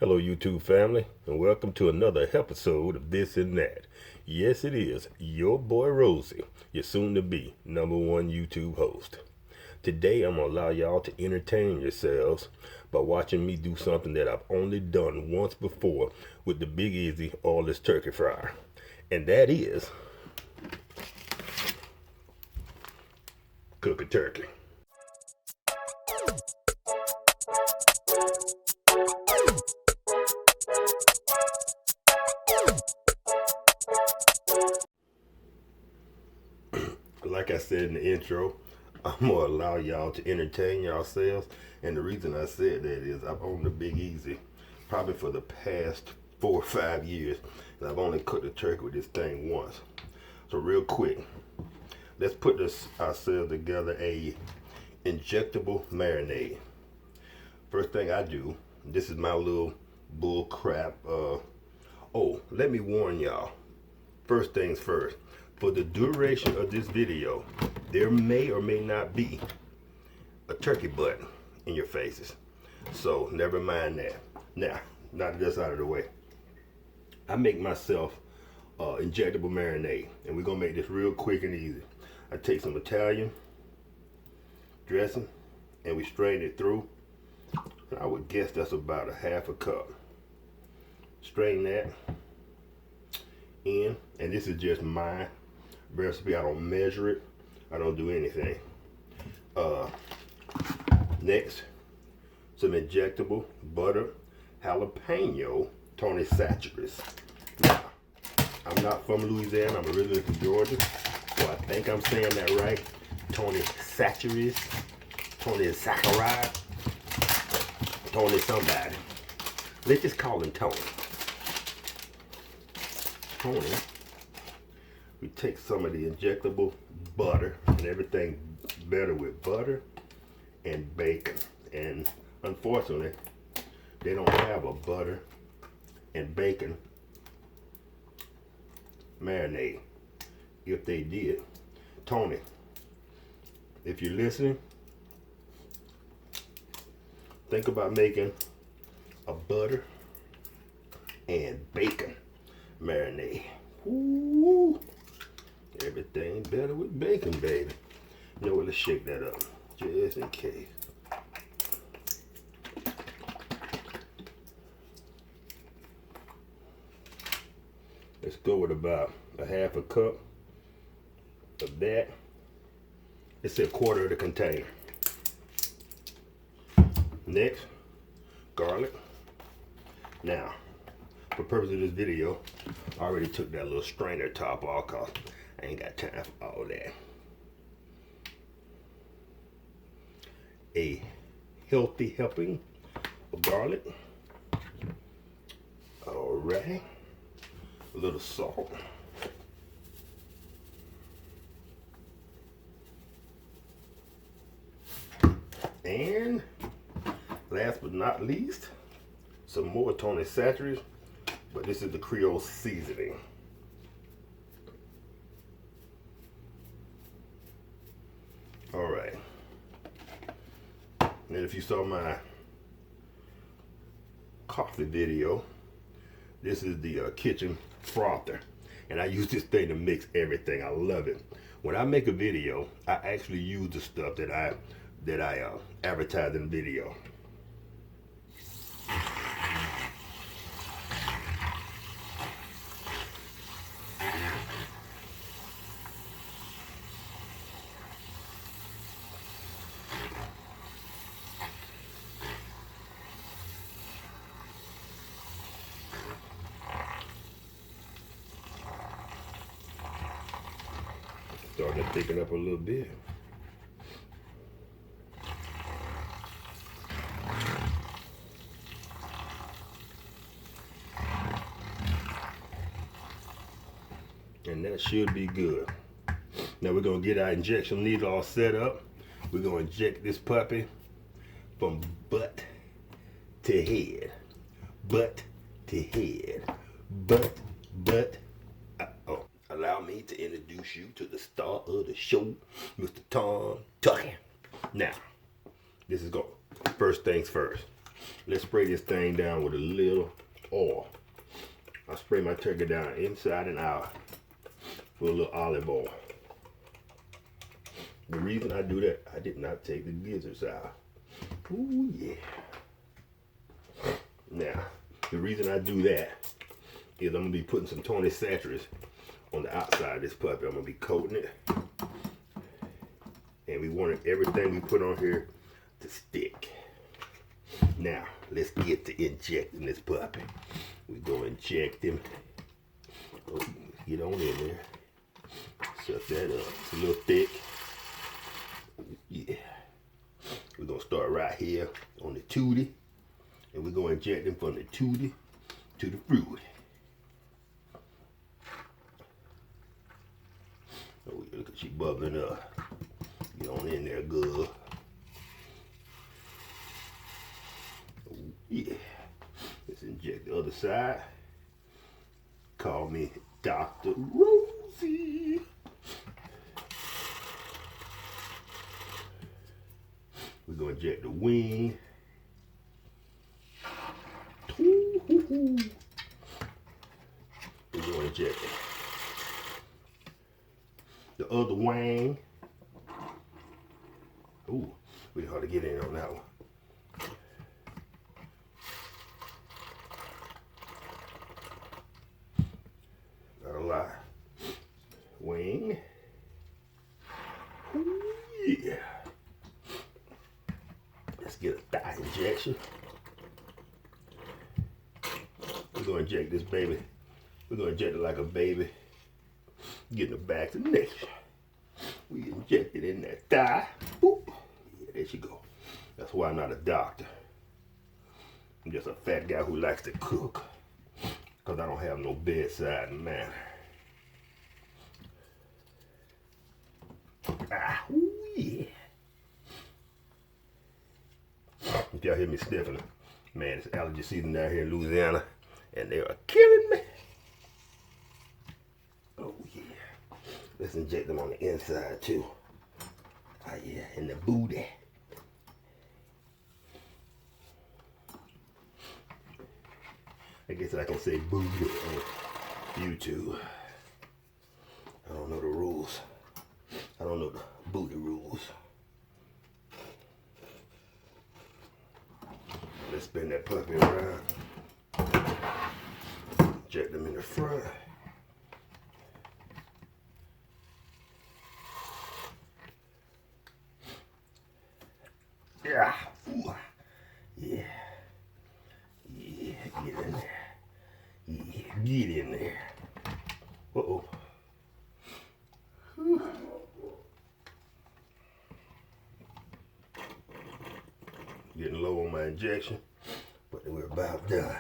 Hello YouTube family, and welcome to another episode of This and That. Yes, it is your boy Rosie, your soon-to-be #1 YouTube host. Today I'm going to allow y'all to entertain yourselves by watching me do something that I've only done once before with the Big Easy oilless turkey fryer. And that is cook a turkey. Like I said in the intro, I'm gonna allow y'all to entertain yourselves, and the reason I said that is I've owned the Big Easy probably for the past 4 or 5 years, and I've only cooked a turkey with this thing once. So real quick, let's put ourselves together a injectable marinade. First thing I do, this is my little bull crap. Let me warn y'all. First things first. For the duration of this video, there may or may not be a turkey butt in your faces. So never mind that. Now that that's out of the way, I make myself injectable marinade, and we're gonna make this real quick and easy. I take some Italian dressing and we strain it through. And I would guess that's about a half a cup. Strain that in, and this is just my recipe. I don't measure it. I don't do anything. Next, some injectable butter jalapeno Tony Chachere's. Now, I'm not from Louisiana. I'm originally from Georgia, so I think I'm saying that right. Tony Chachere's, Tony Zachariah, Tony somebody. Let's just call him Tony. Tony. We take some of the injectable butter, and everything better with butter and bacon. And unfortunately, they don't have a butter and bacon marinade. If they did, Tony, if you're listening, think about making a butter and bacon marinade. Ooh. Everything better with bacon, baby. You know what? Let's shake that up just in case. Let's go with about a half a cup of that. It's a quarter of the container. Next, garlic. Now, for purpose of this video, I already took that little strainer top off because I ain't got time for all that. A healthy helping of garlic. All right. A little salt. And last but not least, some more Tony Chachere's, but this is the Creole seasoning. All right. And if you saw my coffee video, this is the kitchen frother, and I use this thing to mix everything. I love it. When I make a video, I actually use the stuff that I advertise in the video. Starting to thicken up a little bit. And that should be good. Now we're gonna get our injection needle all set up. We're gonna inject this puppy from butt to head. Butt to head. Butt. Allow me to introduce you to the star of the show, Mr. Tom Tucker. Now, this is going first things first. Let's spray this thing down with a little oil. I spray my turkey down inside and out with a little olive oil. The reason I do that, I did not take the gizzards out. Ooh, yeah. Now, the reason I do that is I'm going to be putting some Tony Saturates on the outside of this puppy. I'm going to be coating it. And we wanted everything we put on here to stick. Now, let's get to injecting this puppy. We're going to inject him. Oh, get on in there. Shut that up. It's a little thick. Yeah. We're going to start right here on the tootie. And we're going to inject him from the tootie to the fruit. Oh, yeah, look at she bubbling up. Get on in there good. Oh, yeah. Let's inject the other side. Call me Dr. Rosie. We're going to inject the wing. Ooh. We're going to inject the other wing. Ooh, really hard to get in on that one. Not a lot. Wing. Ooh, yeah. Let's get a thigh injection. We're going to inject this baby. We're going to inject it like a baby. Getting the back to the neck. We inject it in that thigh. Boop. Yeah, there she go. That's why I'm not a doctor. I'm just a fat guy who likes to cook. Because I don't have no bedside manner. Ah, ooh, yeah. If y'all hear me sniffing, man, it's allergy season down here in Louisiana. And they are killing me. Oh, yeah. Let's inject them on the inside, too. Oh, yeah, in the booty. I guess I can say booty on YouTube. I don't know the rules. I don't know the booty rules. Let's spin that puppy around. Inject them in the front. Yeah. Ooh. Yeah. Yeah. Get in there. Yeah. Get in there. Uh-oh. Whew. Getting low on my injection, but we're about done.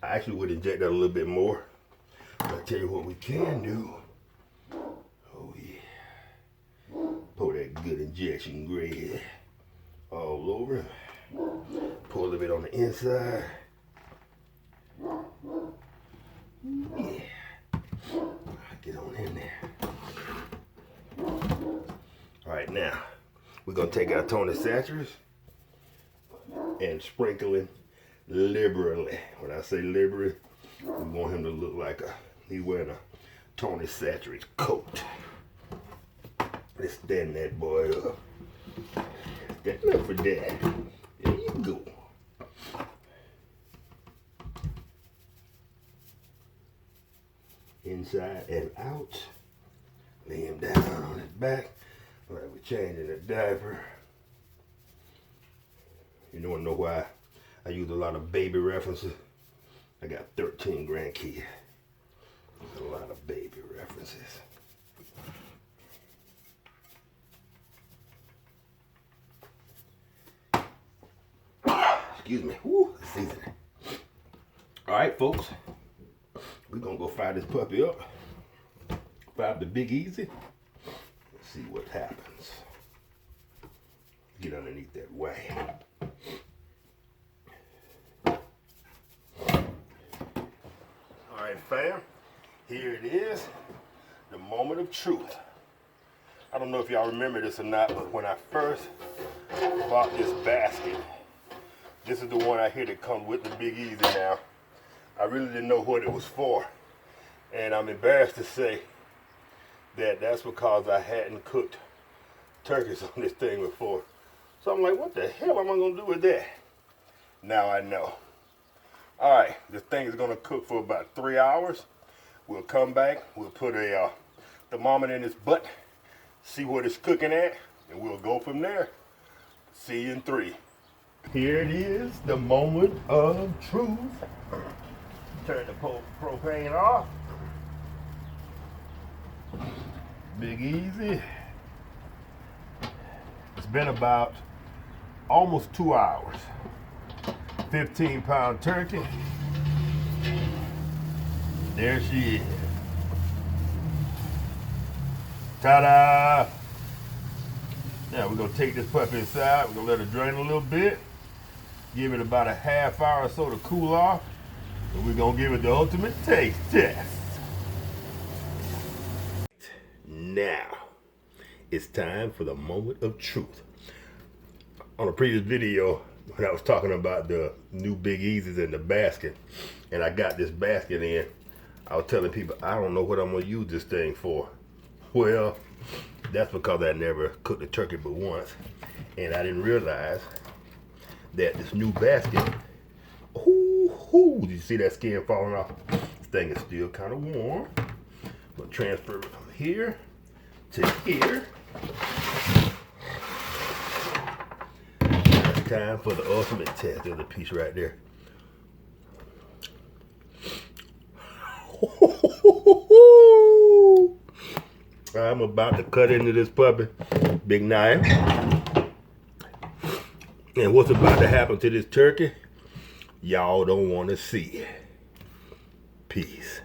I actually would inject that a little bit more. But I tell you what we can do. Oh yeah. Pour that good injection gray all over. Pour a little bit on the inside. Yeah. Get on in there. Alright, now we're gonna take our Tony Saturates and sprinkle it liberally. When I say liberally, we want him to look like he's wearing a Tony Saturates coat. Let's stand that boy up. Stand up for that. There you go. Inside and out. Lay him down on his back. All right, we're changing the diaper. You don't want to know why I use a lot of baby references. I got 13 grandkids. There's a lot of baby references. Excuse me. Woo, seasoning. All right, folks. We're going to go fire this puppy up. Fire the Big Easy. Let's see what happens. Get underneath that wing. Alright, fam, here it is, the moment of truth. I don't know if y'all remember this or not, but when I first bought this basket This is the one I hear that comes with the Big Easy now. I really didn't know what it was for. And I'm embarrassed to say that that's because I hadn't cooked turkeys on this thing before. So I'm like, what the hell am I gonna do with that? Now I know. All right, this thing is gonna cook for about 3 hours. We'll come back, we'll put a thermometer in its butt, see what it's cooking at, and we'll go from there. See you in 3. Here it is, the moment of truth. Turn the propane off. Big Easy. It's been about almost 2 hours. 15-pound turkey. There she is. Ta-da! Now we're gonna take this puppy inside. We're gonna let her drain a little bit. Give it about a half hour or so to cool off. And we're gonna give it the ultimate taste test. Now, it's time for the moment of truth. On a previous video, when I was talking about the new Big Easies in the basket, and I got this basket in, I was telling people, I don't know what I'm gonna use this thing for. Well, that's because I never cooked a turkey but once, and I didn't realize that this new basket, did you see that skin falling off? This thing is still kind of warm. We'll transfer it from here to here. It's time for the ultimate test. There's a piece right there. I'm about to cut into this puppy. Big knife. And what's about to happen to this turkey, y'all don't want to see. Peace.